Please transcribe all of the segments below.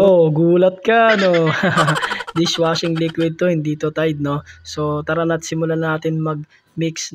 Oh, gulat ka, no? Dishwashing liquid to, hindi to Tide, no? So, tara na't simulan natin mag-mix.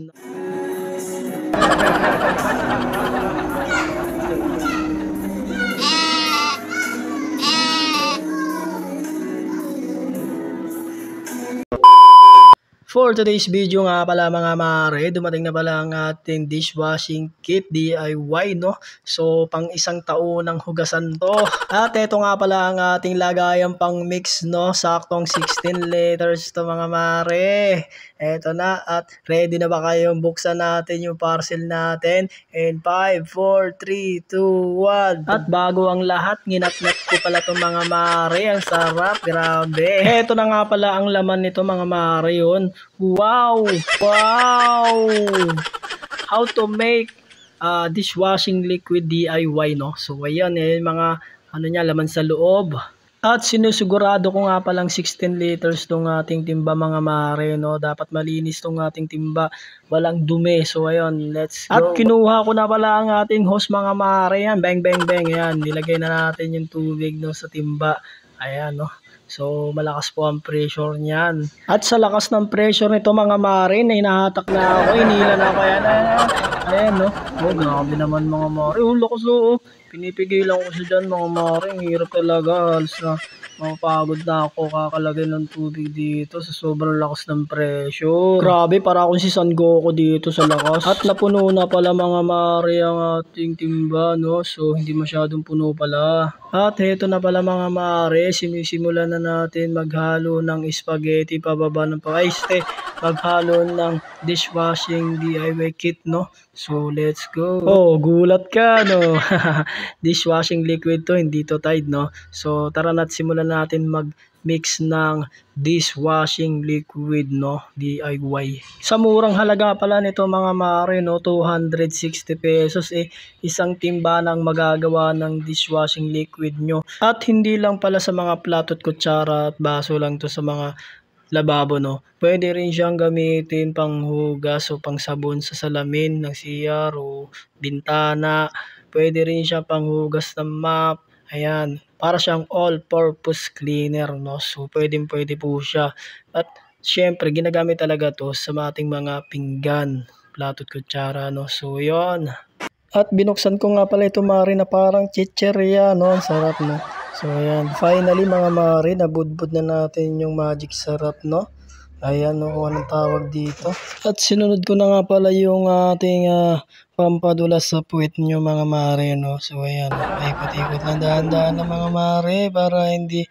For today's video nga pala mga mare, dumating na pala ang ating dishwashing kit DIY, no? So, pang isang taon ng hugasan to. At ito nga pala ang ating lagayan pang mix, no? Saktong 16 liters to mga mare. Eto na, at ready na ba kayong buksan natin yung parcel natin? In 5, 4, 3, 2, 1. At bago ang lahat, ginatnat ko pala itong mga mare. Ang sarap, grabe. Eto na nga pala ang laman nito mga mare yun. Wow! Wow! How to make dishwashing liquid DIY, no? So, ayan, mga laman sa loob. At sinusigurado ko nga palang 16 liters tong ating timba mga mare, no? Dapat malinis tong ating timba, walang dumi. So, ayun, let's go. At kinuha ko na pala ang ating hose mga mare. Yan, bang, bang, bang. Yan, nilagay na natin yung tubig, no, sa timba. Ayan, no? So, malakas po ang pressure niyan. At sa lakas ng pressure nito mga mare, na hinahatak na ako, hinila na ako. Ayan, no? Oh, grabe naman mga mare. Oh, lakas oh. Pinipigilan ko siya dyan mga mare. Ang hirap talaga. Halos na mapapagod na ako kakalagay ng tubig dito sa sobrang lakas ng pressure. Grabe, para akong si San Goku dito sa lakas. At napuno na pala mga mare ang ating timba, no? So, hindi masyadong puno pala. At heto na pala mga mare, sinisimulan na natin maghalo ng spaghetti pababa ng maghalo ng dishwashing DIY kit, no? So, let's go. Oh, gulat ka, no? Dishwashing liquid to, hindi to Tide, no? So, tara na't simulan natin mag-mix ng dishwashing liquid, no? DIY. Sa murang halaga pala nito mga mare, no? 260 pesos, isang timba ng magagawa ng dishwashing liquid nyo. At hindi lang pala sa mga plato at kutsara at baso lang to sa mga lababo, no? Pwede rin siyang gamitin pang hugas o pang sabon sa salamin ng CR o bintana. Pwede rin siya pang hugas ng map. Ayan, para siyang all-purpose cleaner, no? So, pwede po siya. At syempre, ginagamit talaga to sa ating mga pinggan, plato at kutsara, no? So, yon. At binuksan ko nga pala ito mare na parang chicherya, no? Ang sarap, no? So, ayan. Finally, mga mare, nabudbud na natin yung magic sarap, no? Ayan, no? Kung anong tawag dito. At sinunod ko na nga pala yung ating pampadulas sa puwet nyo, mga mare, no? So, ayan. Ikot-ikot lang dahan-dahan ng mga mare para hindi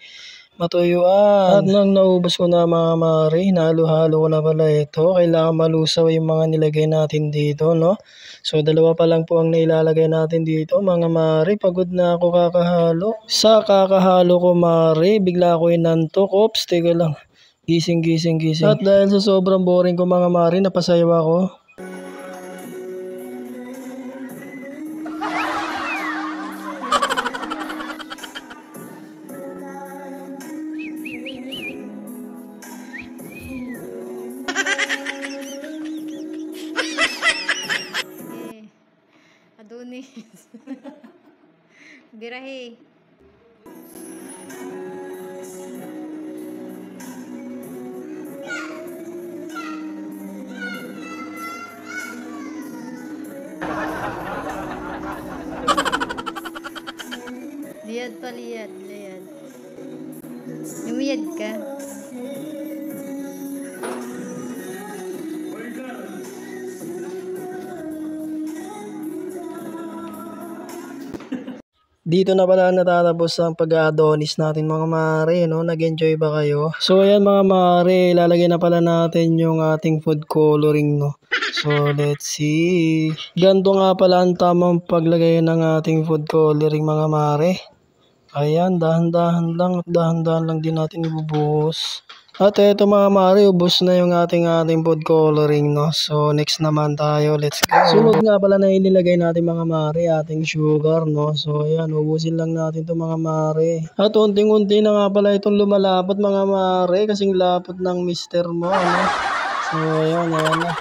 matuyuan. At nang naubos ko na mga mare, hinalo-halo ko na pala ito. Kailangan malusaw yung mga nilagay natin dito, no? So, dalawa pa lang po ang nailalagay natin dito, mga mare. Pagod na ako kakahalo. Sa kakahalo ko, mare, bigla ako inantok. Oops, teka lang. Gising. At dahil sa sobrang boring ko, mga mare, napasayaw ako. Adonis. Birahe. Liyad. Lumiyad ka. Dito na pala natatapos ang pag-Adonis natin mga mare, no? Nag-enjoy ba kayo? So ayan mga mare, ilalagay na pala natin yung ating food coloring, no? So let's see. Ganito nga pala ang tamang paglagay ng ating food coloring mga mare. Ayan, dahan-dahan lang din natin ibubuhos. At eto mga mare, ubos na yung ating food coloring, no? So, next naman tayo. Let's go. Sunod nga pala na inilagay natin mga mare, ating sugar, no? So, ayan, ubusin lang natin to mga mare. At unting-unti na nga pala itong lumalapot mga mare, kasing lapot ng mister mo, ano? So, ayan na.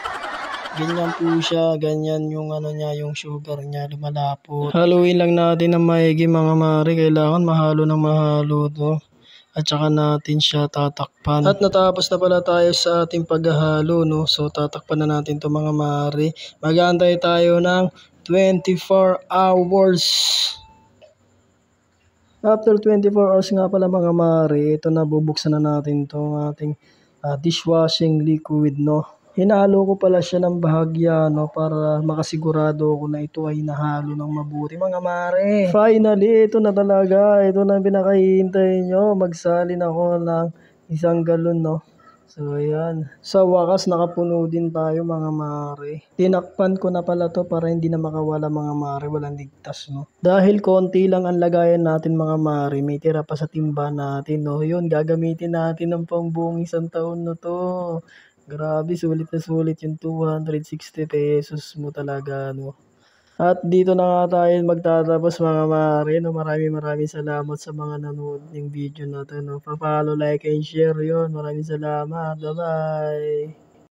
Ganyan po siya, ganyan yung ano niya, yung sugar niya, lumalapot. Haluin lang natin ng maigi mga mare, kailangan mahalo ng mahalo to. At saka natin siya tatakpan. At natapos na pala tayo sa ating paghahalo, no? So tatakpan na natin to mga mare. Mag-aantay tayo ng 24 hours. After 24 hours nga pala mga mare, ito na bubuksan na natin tong ating dishwashing liquid, no. Hinalo ko pala siya ng bahagya, no, para makasigurado ako na ito ay nahalo ng mabuti mga mare. Finally, ito na talaga. Ito na ang pinakahihintay nyo. Magsalin ako ng 1 galon, no. So, ayan. Sa wakas, nakapuno din tayo mga mare. Tinakpan ko na pala to para hindi na makawala mga mare. Walang ligtas, no. Dahil konti lang ang lagayan natin mga mare, may tira pa sa timba natin, no. Yun, gagamitin natin ng pangbuong 1 taon na to. Grabe, sulit na sulit yung 260 pesos mo talaga, no. At dito na nga tayo magtatapos mga mare, no. Maraming salamat sa mga nanood ng video na to, no. Pa-follow, like, and share yun. Maraming salamat. Bye-bye.